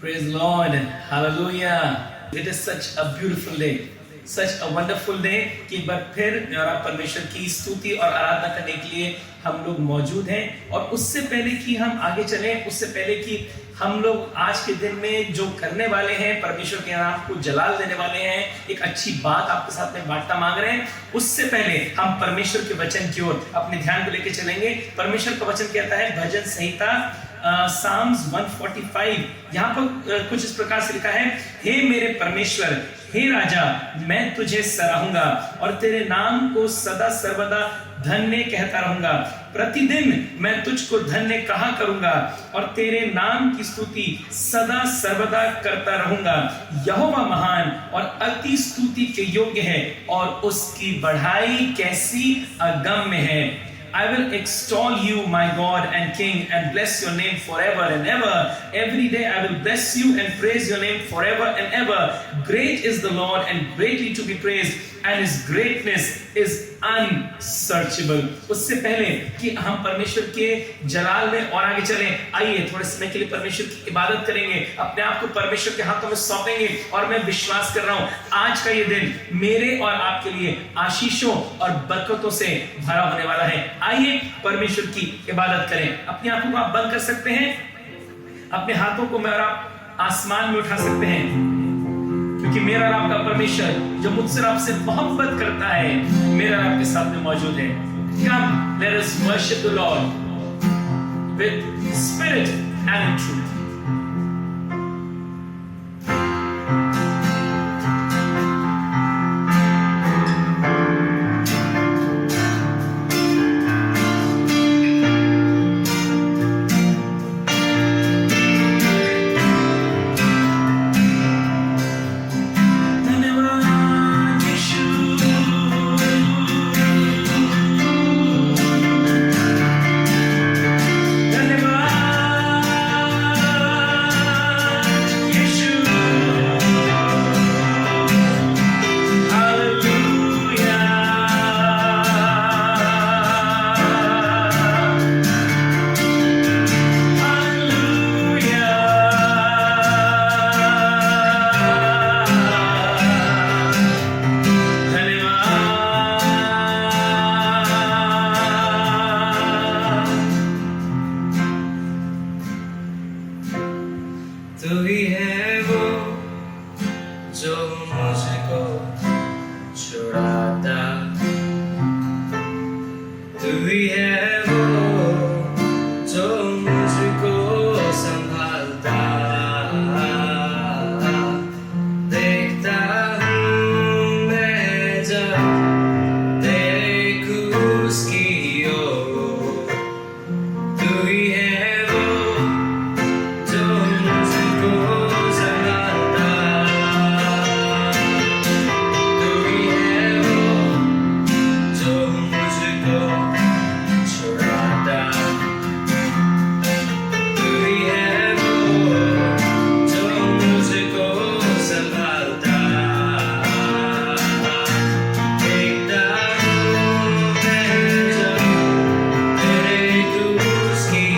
Praise Lord. Hallelujah. It is such a beautiful day. Such a wonderful day कि एक बार फिर मेरा परमेश्वर की स्तुति और आराधना करने के लिए हम लोग मौजूद हैं। और उससे पहले कि हम आगे चलें, उससे पहले कि हम लोग आज के दिन में जो करने वाले हैं, परमेश्वर के नाम को जलाल देने वाले हैं, एक अच्छी बात आपके साथ में बांटना मांग रहे हैं, उससे पहले हम परमेश्वर के वचन की ओर अपने ध्यान को लेकर चलेंगे। परमेश्वर का वचन कहता है भजन संहिता Psalms 145, यहाँ पर कुछ इस प्रकार से लिखा है, हे मेरे परमेश्वर, हे राजा, मैं तुझे सराहूंगा और तेरे नाम को सदा सर्वदा धन्य कहता रहूंगा। प्रतिदिन मैं तुझको धन्य कहा करूंगा और तेरे नाम की स्तुति सदा सर्वदा करता रहूंगा। यहोवा महान और अति स्तुति के योग्य है और उसकी बढ़ाई कैसी अगम्य है। I will extol you, my God and King, and bless your name forever and ever. Every day I will bless you and praise your name forever and ever. Great is the Lord and greatly to be praised, and His greatness is unsearchable. उससे पहले कि हम परमेश्वर के जलाल में और आगे चलें, आइए थोड़े समय के लिए परमेश्वर की इबादत करेंगे, अपने आप को परमेश्वर के हाथों में सौंपेंगे। और मैं विश्वास कर रहा हूँ आज का ये दिन मेरे और आपके लिए आशीषों और बरकतों से भरा होने वाला है। आइए परमेश्वर की इबादत करें। अपनी आंखों को आप बंद कर सकते हैं, अपने हाथों को मैं और आप आसमान में उठा सकते हैं, क्योंकि मेरा और आपका परमेश्वर जो मुझसे और आपसे मोहब्बत करता है, मेरा और आपके साथ में मौजूद है। Come, let us worship the Lord with spirit and in truth. तू ही है वो जो मुझको छुड़ाता, तू ही है वो जो मुझको संभालता। देखता हूँ मैं जब तेरे क्रूस की ओर, तू ही है Ski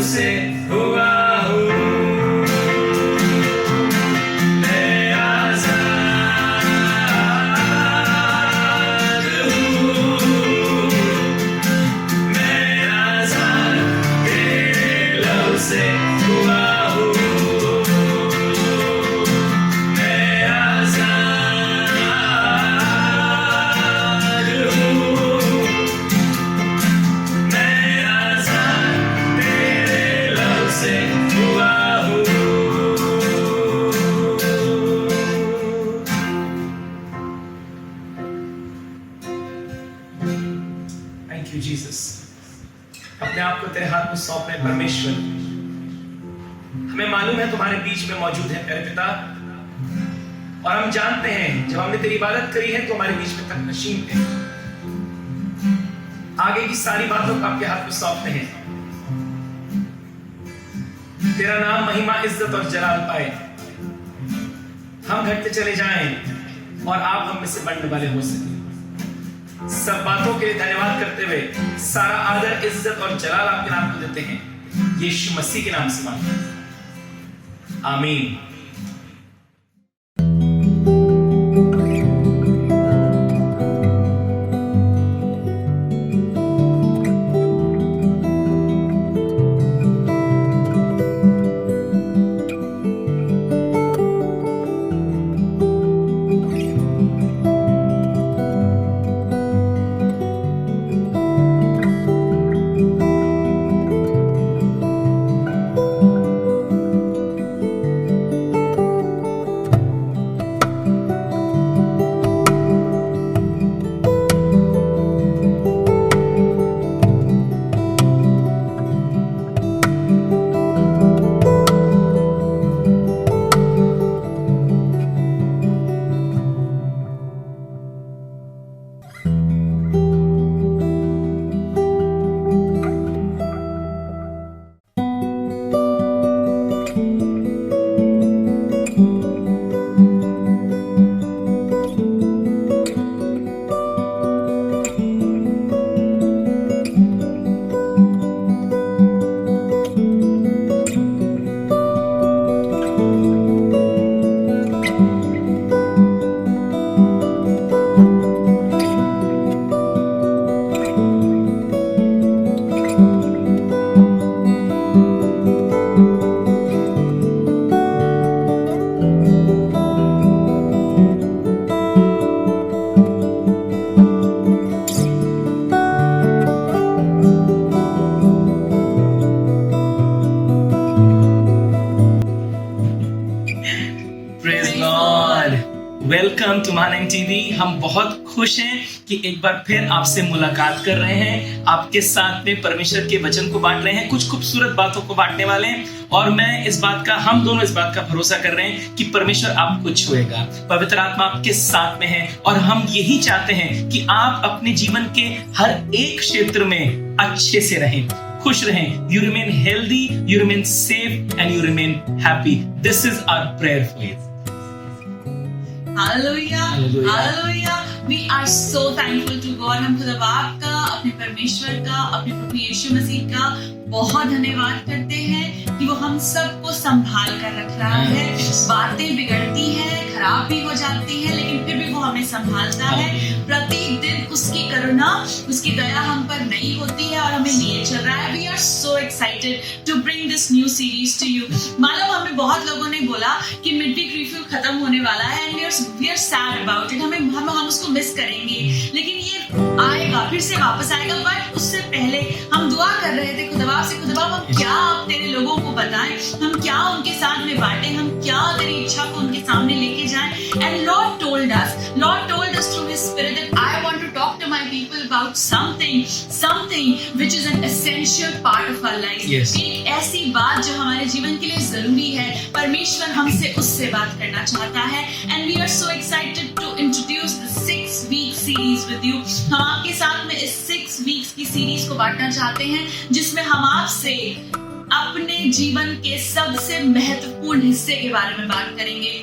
से हुआ हूँ, मैं आजाद हूँ, मैं आजाद तेरे लव से हुआ हूँ, मैं आजाद हूँ, मैं आजाद तेरे लव से हुआ हूँ। Thank you Jesus. अपने आप को तेरे हाथ में सौंपे परमेश्वर। हमें मालूम है तुम्हारे बीच में मौजूद है प्यारे पिता, और हम जानते हैं जब हमने तेरी इबादत करी है तो हमारे बीच में तक नशीन थे। आगे की सारी बातों को आपके हाथ में सौंपते हैं। तेरा नाम महिमा, इज्जत और जलाल पाए। हम घटते चले जाएं और आप हम में से बढ़ने वाले हो सके। सब बातों के लिए धन्यवाद करते हुए सारा आदर, इज्जत और जलाल आपके नाम को देते हैं, यीशु मसीह के नाम से मांगते हैं, आमीन। Welcome to Manang TV. हम बहुत खुश हैं कि एक बार फिर आपसे मुलाकात कर रहे हैं, आपके साथ में परमेश्वर के वचन को बांट रहे हैं, कुछ खूबसूरत बातों को बांटने वाले हैं। और हम दोनों इस बात का भरोसा कर रहे हैं कि परमेश्वर आपको छुएगा, पवित्र आत्मा आपके साथ में है। और हम यही चाहते हैं कि आप अपने जीवन के हर एक क्षेत्र में अच्छे से रहें, खुश रहें। You remain healthy, you remain safe, and you remain happy. This is our prayer for you. Hallelujah. Hallelujah. Hallelujah. We are so thankful to God. हम खुदा बाप का, अपने परमेश्वर का, अपने प्रभु यीशु मसीह का बहुत धन्यवाद करते हैं कि वो हम सबको संभाल कर रख रहा है। बातें बिगड़ती हैं, खराब भी हो जाती हैं, लेकिन फिर भी वो हमें संभालता है। प्रतिदिन उसकी करुणा, उसकी दया हम पर नई होती है और हमें लिए चल रहा है। We are so excited to bring this new series to you. मालूम हमें बहुत लोगों ने बोला कि मिड-वीक रिव्यू खत्म होने वाला है and we are sad about it. हम उसको मिस करेंगे, लेकिन ये आएगा, फिर से वापस आएगा। बट उससे पहले हम दुआ कर रहे थे खुदा बाप से, खुदा बाप हम क्या अब तेरे लोगों को बताएं, हम क्या उनके साथ में बांटें, हम क्या तेरी इच्छा को उनके सामने लेके जाएं। And Lord told us through His Spirit that I want to talk to my people about something which is an essential part of our life. Yes. एक ऐसी बात जो हमारे जीवन के लिए जरूरी है, परमेश्वर हमसे उससे बात करना चाहता है। And we are so excited to introduce the 6-week series with you. हम आपके साथ में इस 6 weeks की सीरीज को बांटना चाहते हैं, जिसमें हम आपसे अपने जीवन के सबसे महत्वपूर्ण हिस्से के बारे में बात करेंगे।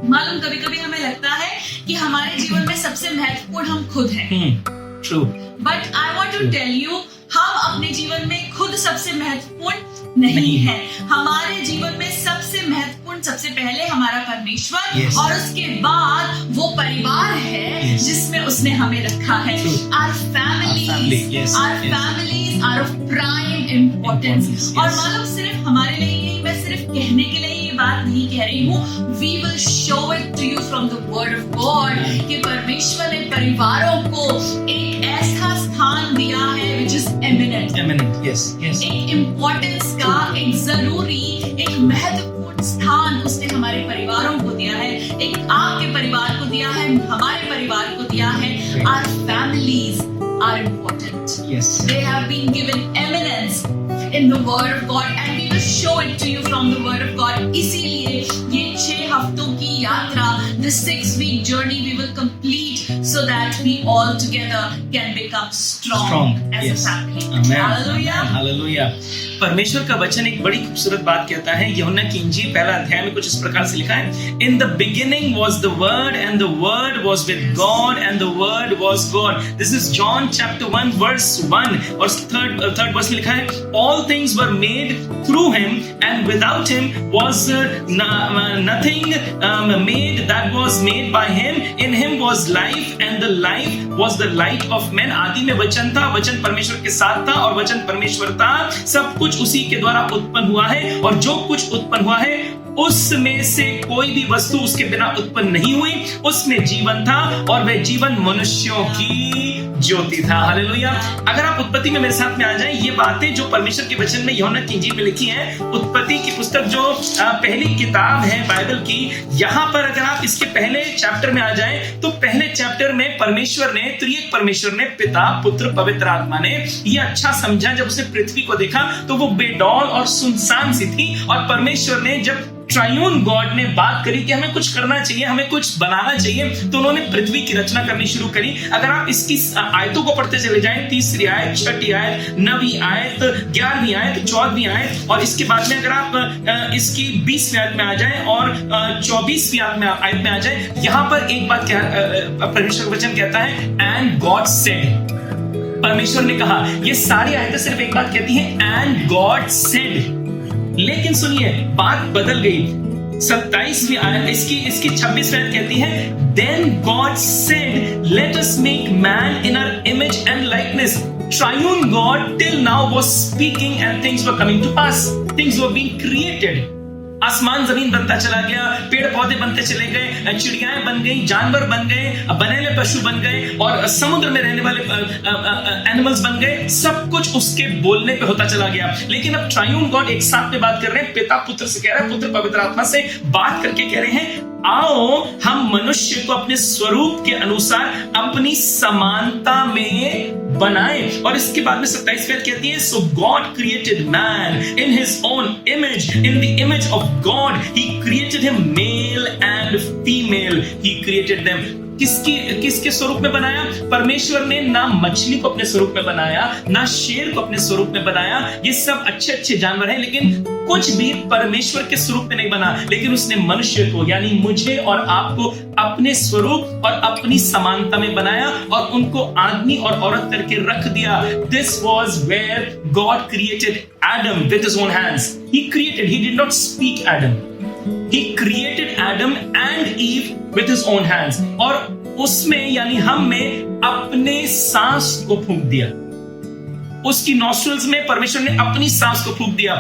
मालूम कभी-कभी हमें लगता है कि हमारे जीवन में सबसे महत्वपूर्ण हम खुद हैं। True. But I want to tell you, हम अपने जीवन में खुद सबसे महत्वपूर्ण नहीं है। हमारे जीवन में सबसे महत्वपूर्ण, सबसे पहले हमारा परमेश्वर, Yes. और उसके बाद वो परिवार है Yes. जिसमें उसने हमें रखा है। True. Our families, Our family, yes, our yes. families are of prime importance. Importance, और yes. मालूम सिर्फ हमारे लिए ही, मैं सिर्फ कहने के लिए ये बात नहीं कह रही हूँ, we will show it to you from the word of God कि परमेश्वर ने परिवारों को एक ऐसा स्थान दिया है which is eminent, Eminent, yes, yes. एक इम्पोर्टेंस का, एक जरूरी, एक महत्वपूर्ण स्थान उसने हमारे परिवारों को दिया है। एक आपके परिवार को दिया है, हमारे परिवार को दिया है। Our families are important. Yes. They have been given eminence in the word of God and we will show it to you from the word of God. इसीलिए ये 6 हफ्तों की यात्रा, the 6-week journey we will complete so that we all together can become strong as yes. a family. Amen. Hallelujah. Hallelujah. परमेश्वर का वचन एक बड़ी खूबसूरत बात कहता है। यूहन्ना की इंजील पहला अध्याय में कुछ इस प्रकार से लिखा है, In the beginning was the word and the word was with God and the word was God. This is John chapter 1 verse 1 और third verse में लिखा है, All things were made through him and without him was nothing made that was made by him. In him was life and the life was the light of men. आदि में वचन था, वचन परमेश्वर के साथ था और वचन परमेश्वर था। सब कुछ उसी के द्वारा उत्पन्न हुआ है और जो कुछ उत्पन्न हुआ है उसमें से कोई भी वस्तु उसके बिना उत्पन्न नहीं हुई। उसमें जीवन था और वह जीवन मनुष्यों की ज्योति था। हालेलुया। अगर आप उत्पत्ति में मेरे साथ में आ जाएं, ये बातें जो परमेश्वर के वचन में यूहन्ना की इंजील में लिखी हैं, उत्पत्ति की पुस्तक जो पहली किताब है बाइबल की, यहाँ पर अगर आप इसके पहले चैप्टर में आ जाएं तो पहले चैप्टर में परमेश्वर ने, त्रिएक परमेश्वर ने, पिता, पुत्र, पवित्र आत्मा ने ये अच्छा समझा। जब उसने पृथ्वी को देखा तो वो बेडौल और सुनसान सी थी और परमेश्वर ने, जब ट्रायून गॉड ने बात करी कि हमें कुछ करना चाहिए, हमें कुछ बनाना चाहिए, तो उन्होंने पृथ्वी की रचना करनी शुरू करी। अगर आप इसकी आयतों को पढ़ते चले जाएं, 3री आयत, 6ठी आयत, 9वीं आयत, 11वीं आयत, 14वीं आयत, और इसके बाद में अगर आप इसकी 20वीं आयत में आ जाएं और 24वीं आयत में आ जाएं, यहाँ पर एक बात क्या परमेश्वर का वचन कहता है, एंड गॉड सेड, परमेश्वर ने कहा। ये सारी आयतें सिर्फ एक बात कहती है, एंड गॉड सेड। लेकिन सुनिए, बात बदल गई। 27वीं आयत, इसकी 26वीं आयत कहती है, Then God said, Let us make man in our image and likeness. Triune God till now was speaking and things were coming to pass. Things were being created. आसमान जमीन बनता चला गया, पेड़ पौधे बनते चले गए, चिड़ियाएं बन गई, जानवर बन गए, बनेले पशु बन गए और समुद्र में रहने वाले एनिमल्स बन गए। सब कुछ उसके बोलने पे होता चला गया। लेकिन अब ट्रायून गॉड एक साथ में बात कर रहे हैं, पिता पुत्र से कह रहे हैं, पुत्र पवित्र आत्मा से बात करके कह रहे हैं, आओ हम मनुष्य को अपने स्वरूप के अनुसार अपनी समानता में बनाएं। और इसके बाद में 27वीं आयत कहती है, so God created man in his own image, in the image of God he created him, male and female he created them. किसके स्वरूप में बनाया? परमेश्वर ने ना मछली को अपने स्वरूप में बनाया, ना शेर को अपने स्वरूप में बनाया। ये सब अच्छे अच्छे जानवर हैं, लेकिन कुछ भी परमेश्वर के स्वरूप में नहीं बना। लेकिन उसने मनुष्य को, यानी मुझे और आपको, अपने स्वरूप और अपनी समानता में बनाया और उनको आदमी और औरत करके रख दिया। This was where God created Adam with his own hands. He created, he did not speak Adam. He created Adam and Eve with his own hands. और उसमें यानी हम में अपने सांस को फूंक दिया। उसकी नॉस्ट्रल्स में परमेश्वर ने अपनी सांस को फूंक दिया।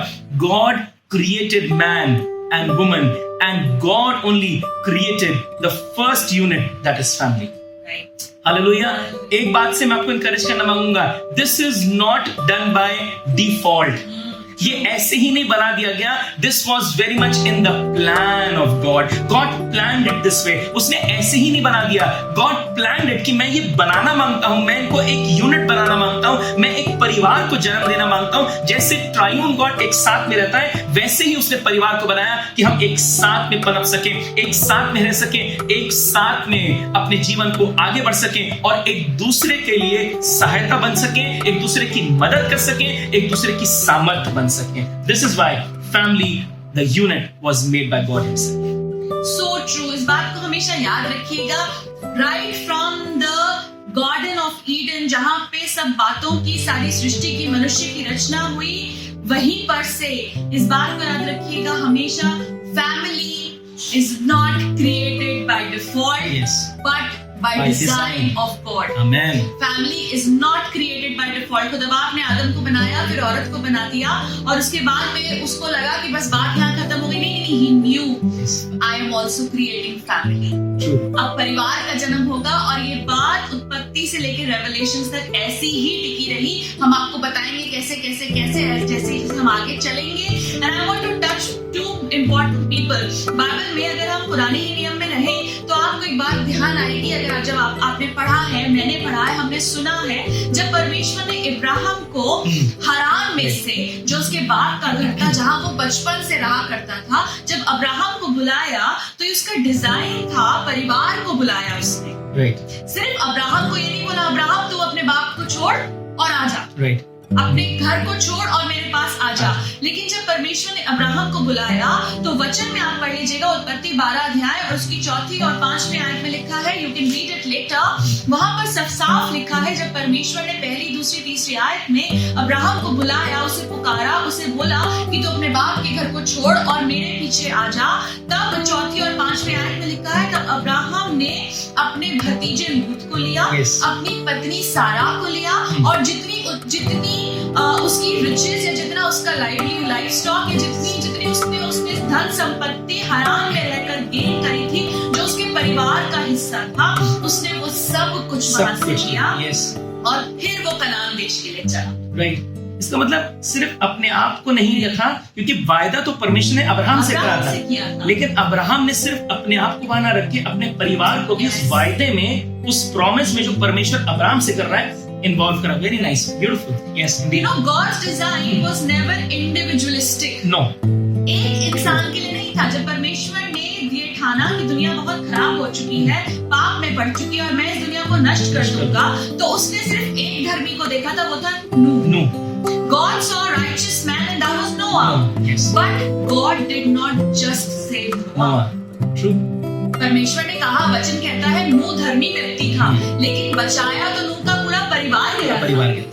God created man and woman and God only created the first unit, that is family. Right. Hallelujah. एक बात से मैं आपको इनकरेज करना मांगूंगा, this is not done by default. ये ऐसे ही नहीं बना दिया गया। This was very much in the plan of God. God planned it this way. उसने ऐसे ही नहीं बना दिया। गॉड प्लान्ड इट कि मैं ये बनाना मांगता हूं, मैं इनको एक यूनिट बनाना मांगता हूं, मैं एक परिवार को जन्म देना मांगता हूं। जैसे ट्रायून गॉड एक साथ में रहता है, वैसे ही उसने परिवार को बनाया कि हम एक साथ में पनप सके, एक साथ में रह सके, एक साथ में अपने जीवन को आगे बढ़ सके और एक दूसरे के लिए सहायता बन सके, एक दूसरे की मदद कर सके, एक दूसरे की सामर्थ्य बन सके। This is why family, the unit, was made by God Himself. So true. इस बात को हमेशा याद रखिएगा। Right from the Garden of Eden, जहां पे सब बातों की, सारी सृष्टि की, मनुष्य की रचना हुई, वहीं पर से इस बात को याद रखिएगा हमेशा, family is not created by default Yes. But by By design design. of God. Amen. Family is not created by default. खुदा बाप ने आदम को बनाया, फिर औरत को बना दिया, और उसके बाद में उसको लगा कि बस बात यहाँ खत्म हो गई। नहीं, he knew Yes. I am also creating family. True. अब परिवार का जन्म होगा, और ये बात उत्पत्ति से लेकर रेवलेशंस तक ऐसी ही टिकी रही। हम आपको बताएंगे कैसे कैसे कैसे जैसे हम आगे चलेंगे। And I want to touch two important people. Bible में अगर हम पुराने ही नियम में रहे तो आपको एक बात ध्यान आएगी, अगर जब आपने पढ़ा है, मैंने पढ़ा है, हमने सुना है, जब परमेश्वर ने इब्राहिम को हरान में से, जो उसके बाप का घर था जहां वो बचपन से रहा करता था, जब अब्राहम को बुलाया तो ये उसका डिजाइन था, परिवार को बुलाया उसने। Right. सिर्फ अब्राहम को ये नहीं बोला, अब्राहम तू अपने बाप को छोड़ और आजा, Right. अपने घर को छोड़ और मेरे पास आजा। लेकिन जब परमेश्वर ने अब्राहम को बुलाया तो वचन में आप पढ़ लीजिएगा, उत्पत्ति 12 अध्याय और उसकी 4 और 5 आयत में लिखा है, you can read it later. वहां पर साफ लिखा है, जब परमेश्वर ने पहली, दूसरी, तीसरी आयत में अब्राहम को बुलाया, उसे पुकारा, उसे बोला कि तू अपने बाप के घर को छोड़ और मेरे पीछे आ जा, तब 4 और 5 आयत में लिखा है, तब अब्राहम ने अपने भतीजे लूत को लिया, Yes. अपनी पत्नी सारा को लिया, और जितनी उसकी रिचेस या जितना उसका लाइफ स्टॉक या जितनी उसने धन संपत्ति हराम में रहकर गेन करी थी, जो उसके परिवार का हिस्सा था, उसने वो सब कुछ वहां से किया। Yes. और फिर वो कनान देश के लिए चला। Right. इसका मतलब सिर्फ अपने आप को नहीं रखा, क्योंकि वायदा तो परमेश्वर ने अब्राहम से करा था, लेकिन अब्राहम ने सिर्फ अपने आप को बना रख के अपने परिवार को भी उस वायदे में, उस प्रॉमिस में जो परमेश्वर अब्राहम से कर रहा है, इन्वॉल्व करा। Very nice, beautiful. Yes, You know, God's design was never individualistic. No, एक इंसान के लिए नहीं था। जब परमेश्वर ने ये ठाना कि दुनिया बहुत खराब हो चुकी है, पाप में बढ़ चुकी है और मैं इस दुनिया को नष्ट कर दूंगा, तो उसने सिर्फ एक धर्मी को देखा था, वो था नूह। No, God saw a righteous man and that was Noah. Yes. But God did not just save Noah. True. परमेश्वर ने कहा, वचन कहता है नूह धर्मी व्यक्ति था, लेकिन बचाया तो नूह का पूरा परिवार गया। परिवार के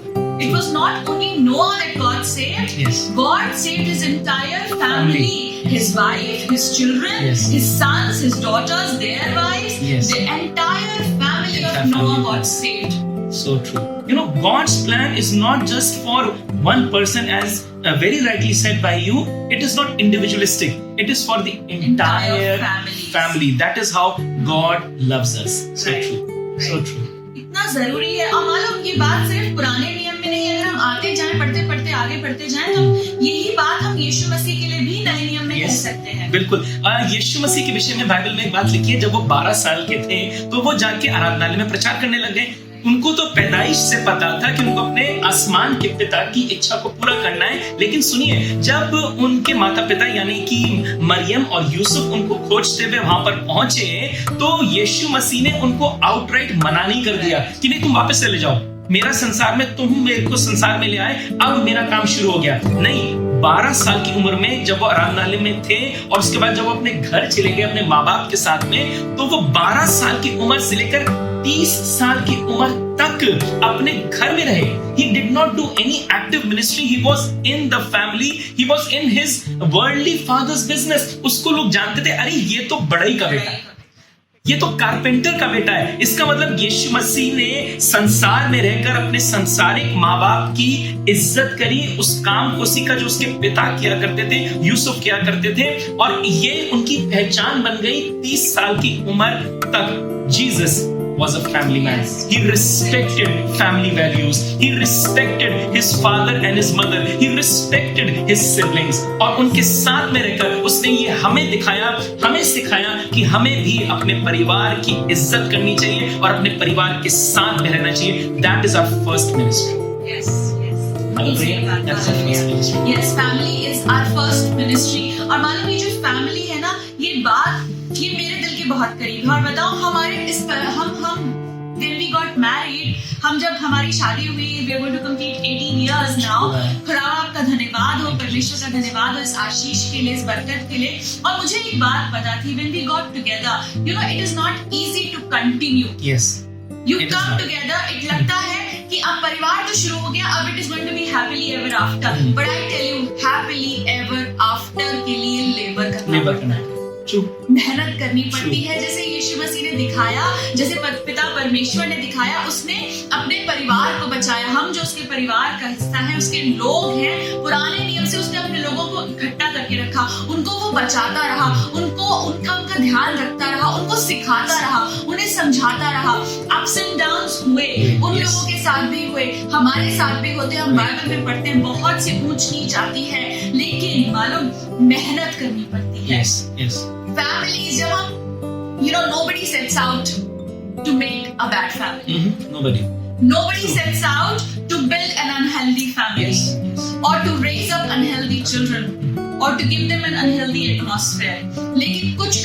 It was not only Noah that God saved. Yes. God saved his entire family, his wife, his children, Yes. his sons, his daughters, their wives. Yes. The entire family of Entire Noah family. got saved. So true. You know, God's plan is not just for one person, as very rightly said by you. It is not individualistic. It is for the entire family. That is how God loves us. So Right. true. Right. So true. इतना जरूरी है। और मालूम, ये बात सिर्फ पुराने नियम में नहीं है, अगर हम आगे जाएं, पढ़ते पढ़ते आगे बढ़ते जाएं, तो यही बात हम यीशु मसीह के लिए भी नए नियम में कह सकते हैं। बिल्कुल। यीशु मसीह के विषय में बाइबल में एक बात लिखी है, जब वो 12 साल के थे तो वो जाके आराधनालय में प्रचार करने लगे। उनको तो पैदाइश से पता था कि उनको अपने आसमान के पिता की इच्छा को पूरा करना है, लेकिन सुनिए, जब उनके माता पिता यानी कि मरियम और यूसुफ उनको खोजते हुए वहां पर पहुंचे, तो यीशु मसीह ने उनको आउटराइट मना नहीं कर दिया कि नहीं, तुम वापस चले जाओ, मेरा संसार में, तुम मेरे को संसार में ले आए, अब मेरा काम शुरू हो गया। नहीं, 12 साल की उम्र में जब वो आराधनालय में थे और उसके बाद जब वो अपने घर चले गए अपने माँ बाप के साथ में, तो वो 12 साल की उम्र से लेकर 30 साल की उम्र तक अपने घर में रहे। He did not do any active ministry. He was in the family. He was in his worldly father's business. उसको लोग जानते थे, अरे ये तो बड़ाई का बेटा है, ये तो कारपेंटर का बेटा है। इसका मतलब यीशु मसीह ने संसार में रहकर अपने संसारिक माँ बाप की इज्जत करी, उस काम को सीखा जो उसके पिता किया करते थे, यूसुफ किया करते थे, और ये उनकी पहचान बन गई 30 साल की उम्र तक। Jesus was a family man. He respected family values. He respected his father and his mother. He respected his siblings. और उनके साथ में रहकर उसने ये हमें दिखाया, हमें सिखाया कि हमें भी अपने परिवार की इज्जत करनी चाहिए और अपने परिवार के साथ में रहना चाहिए। That is our first ministry. Yes, yes. Hallelujah. That's our first ministry. Yes, family is our first ministry. और मालूम, ये जो family है ना, ये बात ये मेरे दिल के बहुत करीब है। और बताओ, हमारे हम when we got married, हम जब हमारी शादी हुई, we are going to complete 18 years now. खुदा आपका धन्यवाद हो, परमेश्वर का धन्यवाद हो इस आशीष के लिए, इस बरकत के लिए। और मुझे एक बात पता थी, when we got together, you know, it is not easy to continue. Yes. You come together, एक लगता है कि अब परिवार तो शुरू हो गया, अब it is going to be happily ever after, but I tell you happily ever after के लिए लेबर करना पड़ता है, मेहनत करनी पड़ती है। जैसे यीशु मसीह ने दिखाया, जैसे पिता परमेश्वर ने दिखाया, उसने अपने परिवार को बचाया। हम जो उसके परिवार का हिस्सा है, उसके लोग हैं, पुराने नियम से उसने अपने लोगों को इकट्ठा करके रखा, उनको वो बचाता रहा, उनका ध्यान रखता रहा, उनको सिखाता रहा, उन्हें समझाता रहा। अप्स एंड डाउन्स हुए, उन लोगों के साथ भी हुए, हमारे साथ भी होते हैं। हम बाइबल में पढ़ते हैं बहुत सी ऊंच नीच आती है, लेकिन मालूम मेहनत करनी पड़ती है। Families, जब हम nobody sets out to make a bad family. Nobody sets out to build an unhealthy family, or to raise up unhealthy children, or to give them an unhealthy atmosphere. लेकिन कुछ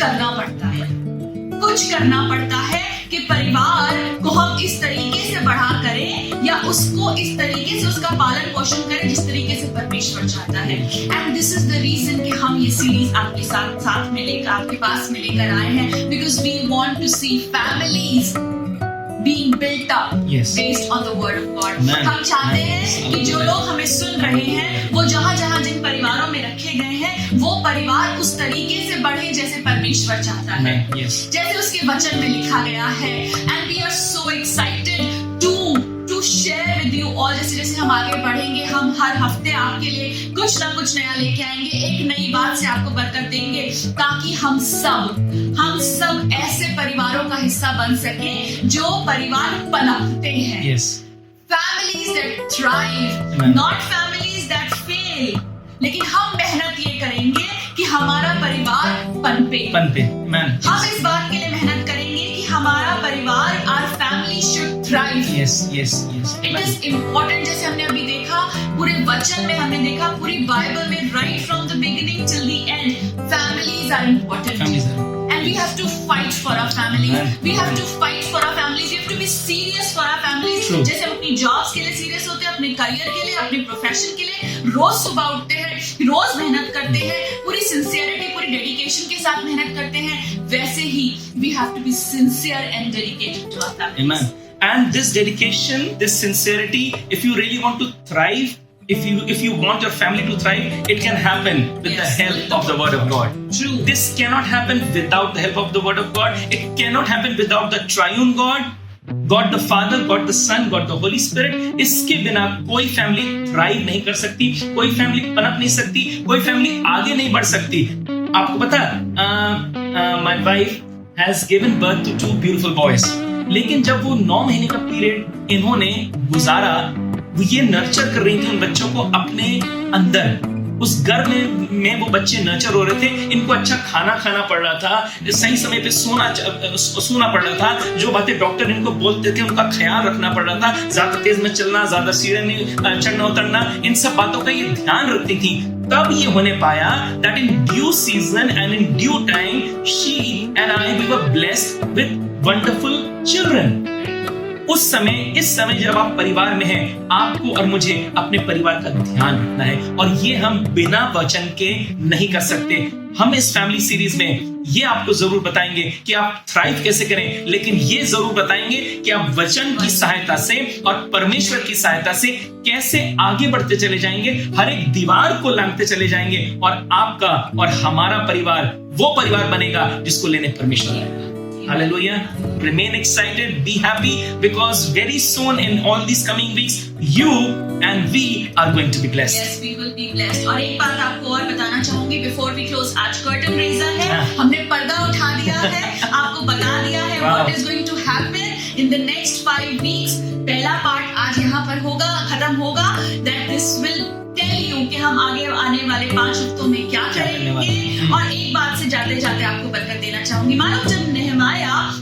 करना पड़ता है कि परिवार को हम इस तरीके से बड़ा करें, या उसको इस तरीके से उसका पालन पोषण करें जिस तरीके से परमेश्वर चाहता है। And this is the reason कि हम ये सीरीज आपके साथ में लेकर, आपके पास में लेकर आए हैं, because we want to see families being built up based on the word of God. हम चाहते हैं कि जो लोग हमें सुन रहे हैं, वो जहाँ जिन परिवारों में रखे गए हैं, वो परिवार उस तरीके से बढ़े जैसे परमेश्वर चाहता है, जैसे उसके वचन में लिखा गया है। And we are so excited to share with you all. जैसे हम आगे बढ़ेंगे, हम हर हफ्ते आपके लिए कुछ ना कुछ नया लेके आएंगे, एक नई बात से आपको बरकत देंगे, ताकि हम सब ऐसे परिवारों का हिस्सा बन सके जो परिवार पनपते हैं। Families that thrive, not families that fail. लेकिन हम मेहनत ये करेंगे कि हमारा परिवार पनपे। हम इस बात के लिए मेहनत करेंगे कि हमारा परिवार, our family should thrive. It is important. जैसे हमने अभी देखा, पूरे वचन में हमने देखा, पूरी बाइबल में, right from the beginning till the end, families are important. And we have to fight for our families. We have to fight for our families. We have to be serious for our families. जैसे हम अपनी jobs के लिए serious होते हैं, अपने career के लिए, अपने प्रोफेशन के लिए रोज सुबह उठते हैं, रोज मेहनत करते हैं, पूरी सिंसियरिटी, पूरी डेडिकेशन के साथ मेहनत करते हैं, वैसे ही we have to be sincere and dedicated to our families. Amen. And this dedication, this sincerity, if you really want to thrive, if you want your family to thrive, it can happen with the help of the word of God. True. This cannot happen without the help of the word of God. It cannot happen without the triune God, God the Father, God the Son, God the Holy Spirit. इसके बिना कोई family thrive नहीं कर सकती, कोई family पनप नहीं सकती, कोई फैमिली आगे नहीं बढ़ सकती। आपको पता, my wife has given birth to 2 beautiful boys. लेकिन जब वो 9 महीने का पीरियड इन्होंने गुजारा, वो ये नर्चर कर रही थी उन बच्चों को अपने अंदर, उस गर्भ में वो बच्चे नर्चर हो रहे थे, इनको अच्छा खाना पड़ रहा था, सही समय पे सोना पड़ रहा था, जो बातें डॉक्टर इनको बोलते थे उनका ख्याल रखना पड़ रहा था, ज्यादा तेज में चलना, ज्यादा सीढ़ी नहीं चढ़ना उतरना, इन सब बातों का ये ध्यान रखती थी। तब ये होने पाया that in due season and in due time she and I we were blessed with wonderful children. इस समय जब आप परिवार में हैं, आपको और मुझे अपने परिवार का ध्यान रखना है, और ये हम बिना वचन के नहीं कर सकते। हम इस फैमिली सीरीज में ये आपको जरूर बताएंगे कि आप थ्राइव कैसे करें, लेकिन ये जरूर बताएंगे कि आप वचन की सहायता से और परमेश्वर की सहायता से कैसे आगे बढ़ते चले जाएंगे, हर एक दीवार को लांघते चले जाएंगे, और आपका और हमारा परिवार वो परिवार बनेगा जिसको लेने परमेश्वर आएगा। Hallelujah. Remain excited, be happy, because very soon in all these coming weeks, you and we are going to be blessed. Yes, we will be blessed. और एक बात आपको और बताना चाहूंगी before we close, आज कर्टन रेजर है, हमने पर्दा उठा दिया है, आपको बता दिया है what is going to happen in the next 5 weeks. पहला पार्ट आज यहाँ पर होगा, खत्म होगा, that this will tell you कि हम आगे आने वाले 5 हफ्तों में क्या करेंगे। और एक बात से जाते जाते आपको बरकत देना चाहूंगी, मानो जब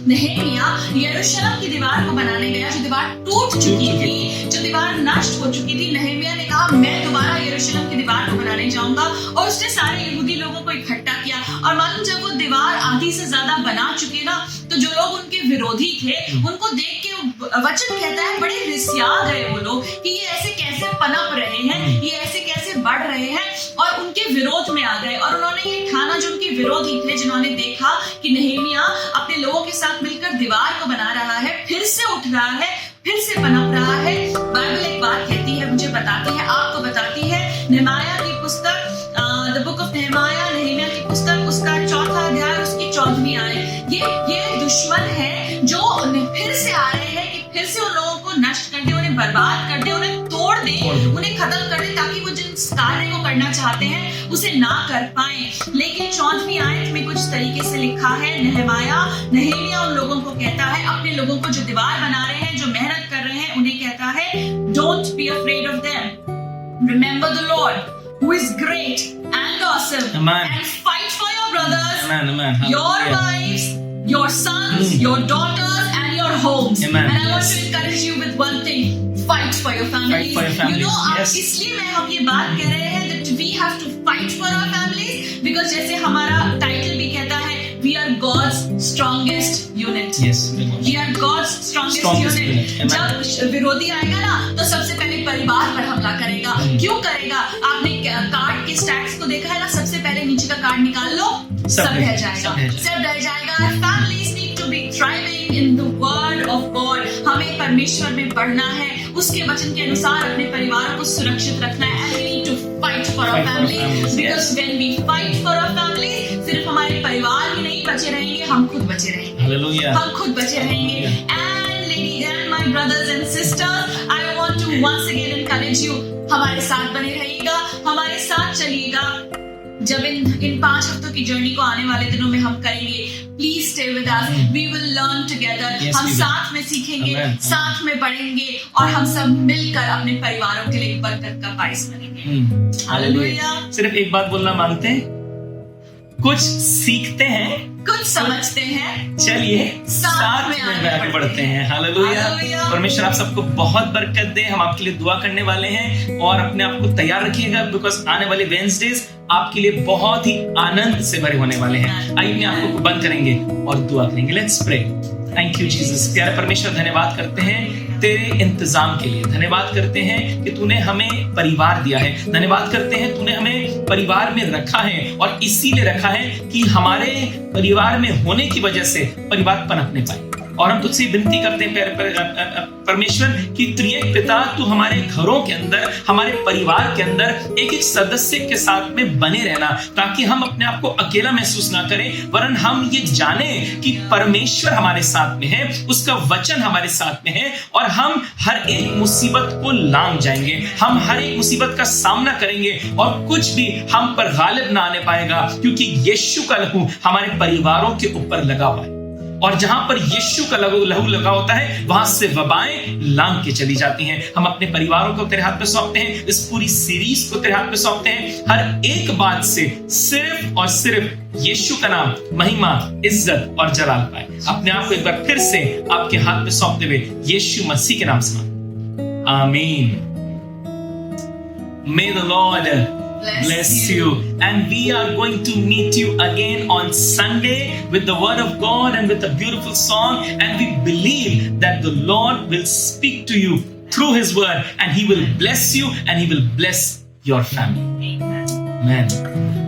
नेहेमिया यरूशलेम की दीवार को बनाने गया, जो दीवार टूट चुकी थी, जो दीवार नष्ट हो चुकी थी, नेहेमिया ने कहा मैं दोबारा यरूशलेम की दीवार को बनाने जाऊंगा, और उसने सारे यहूदी लोगों को इकट्ठा किया। और मालूम जब वो दीवार आधी से ज्यादा बना चुके ना, तो जो लोग उनके विरोधी थे, उनको देख के वचन कहता है बड़े रिसिया गए वो लोग कि ये ऐसे कैसे पनप रहे हैं, ये ऐसे कैसे बढ़ रहे हैं, और उनके विरोध में आ गए। और उन्होंने ये ठाना, जो उनके विरोधी थे, जिन्होंने देखा कि नेहेमिया अपने लोगों के साथ मिलकर दीवार को बना रहा है, फिर से उठ रहा है, फिर से पनप रहा है। बाइबल एक बात कहती है, मुझे बताती है, आपको बताती है, नेहमाया की पुस्तक, द बुक ऑफ नेहमाया, नहम्याह की पुस्तक, उसका 4वां अध्याय, उसकी 14वीं आयत। ये दुश्मन है जो फिर से आ रहे हैं कि फिर से उन लोगों को नष्ट कर दे, उन्हें बर्बाद कर दे, उन्हें तोड़ दे, उन्हें खत्म कर दे, ताकि वो जिस कार्य को करना चाहते हैं उसे ना कर पाए। लेकिन 14वीं आयत में कुछ तरीके से लिखा है, नहम्याह उन लोगों को कहता है, अपने लोगों को जो दीवार बना रहे हैं, जो मेहनत कर रहे हैं, उन्हें कहता है, don't be afraid of them, remember the Lord who is great and awesome, Amen. and fight for your brothers, Amen, amen. your Hallelujah. wives, your sons, your daughters, and your homes. Amen. And I want Yes. to encourage you with one thing: fight for your families. Fight for your families. You know, Yes. इसलिए हम ये बात कह रहे हैं that we have to fight for our families, because जैसे हमारा title भी कहता है, we are God's strongest unit. Yes. We are God's strongest unit. Amen. जब विरोधी आएगा ना, तो सबसे पहले परिवार पर हमला करेगा। क्यों करेगा? आपने कार्ड के स्टैक्स को देखा है ना, सबसे पहले नीचे का कार्ड निकाल लो, सब ढह जाएगा, सब ढह जाएगा। Families need to be thriving in the word of God. हमें परमेश्वर में बढ़ना है, उसके वचन के अनुसार अपने परिवारों को सुरक्षित रखना है। And we need to fight for our families, because when we fight for our families, सिर्फ हमारे परिवार ही नहीं बचे रहेंगे, हम खुद बचे रहेंगे। Hallelujah. हम खुद बचे रहेंगे। And ladies and my brothers and sisters, I want to once again encourage you, हमारे साथ बने रहिएगा, हमारे साथ चलिएगा। जब इन 5 हफ्तों की जर्नी को आने वाले दिनों में हम करेंगे, please stay with us, we will learn together. Yes, हम we will. साथ में सीखेंगे, Amen. साथ में बढ़ेंगे, और हम सब मिलकर अपने परिवारों के लिए बरकत का बाइस बनेंगे। हालेलुया। सिर्फ एक बात बोलना मांगते हैं, कुछ सीखते हैं, कुछ समझते हैं, चलिए साथ में आगे बढ़ते हैं। हालेलुया। हालेलुया। परमेश्वर आप सबको बहुत बरकत दे। हम आपके लिए दुआ करने वाले हैं, और अपने आप को तैयार रखिएगा, बिकॉज आने वाले वेडनेसडेज आपके लिए बहुत ही आनंद से भरे होने वाले हैं। आइए अपने आंखों को बंद करेंगे और दुआ करेंगे। Let's pray. Thank you Jesus. प्यारे परमेश्वर, धन्यवाद करते हैं तेरे इंतजाम के लिए। धन्यवाद करते हैं कि तूने हमें परिवार दिया है। धन्यवाद करते हैं तूने हमें परिवार में रखा है, और इसीलिए रखा है कि हमारे परिवार में होने की वजह से परिवार पनपने पाए। और हम तुझसे विनती करते हैं परमेश्वर कि त्रिएक पिता, तू हमारे घरों के अंदर, हमारे परिवार के अंदर एक एक सदस्य के साथ में बने रहना, ताकि हम अपने आप को अकेला महसूस ना करें, वरन हम ये जाने कि परमेश्वर हमारे साथ में है, उसका वचन हमारे साथ में है, और हम हर एक मुसीबत को लांघ जाएंगे, हम हर एक मुसीबत का सामना करेंगे, और कुछ भी हम पर गालिब ना आने पाएगा, क्योंकि यीशु का लहू हमारे परिवारों के ऊपर लगा हुआ है। और जहां पर यीशु का लहू लगा होता है, वहां से वबाएं लांघ के चली जाती हैं। हम अपने परिवारों को तेरे हाथ में सौंपते हैं, इस पूरी सीरीज को तेरे हाथ में सौंपते हैं। हर एक बात से सिर्फ और सिर्फ यीशु का नाम महिमा, इज्जत और जलाल पाए। अपने आप को एक बार फिर से आपके हाथ में सौंपते हुए यीशु मसीह के नाम से आमीन। May the Lord bless you. And we are going to meet you again on Sunday with the word of God and with a beautiful song. And we believe that the Lord will speak to you through His word, and He will bless you, and He will bless your family. Amen.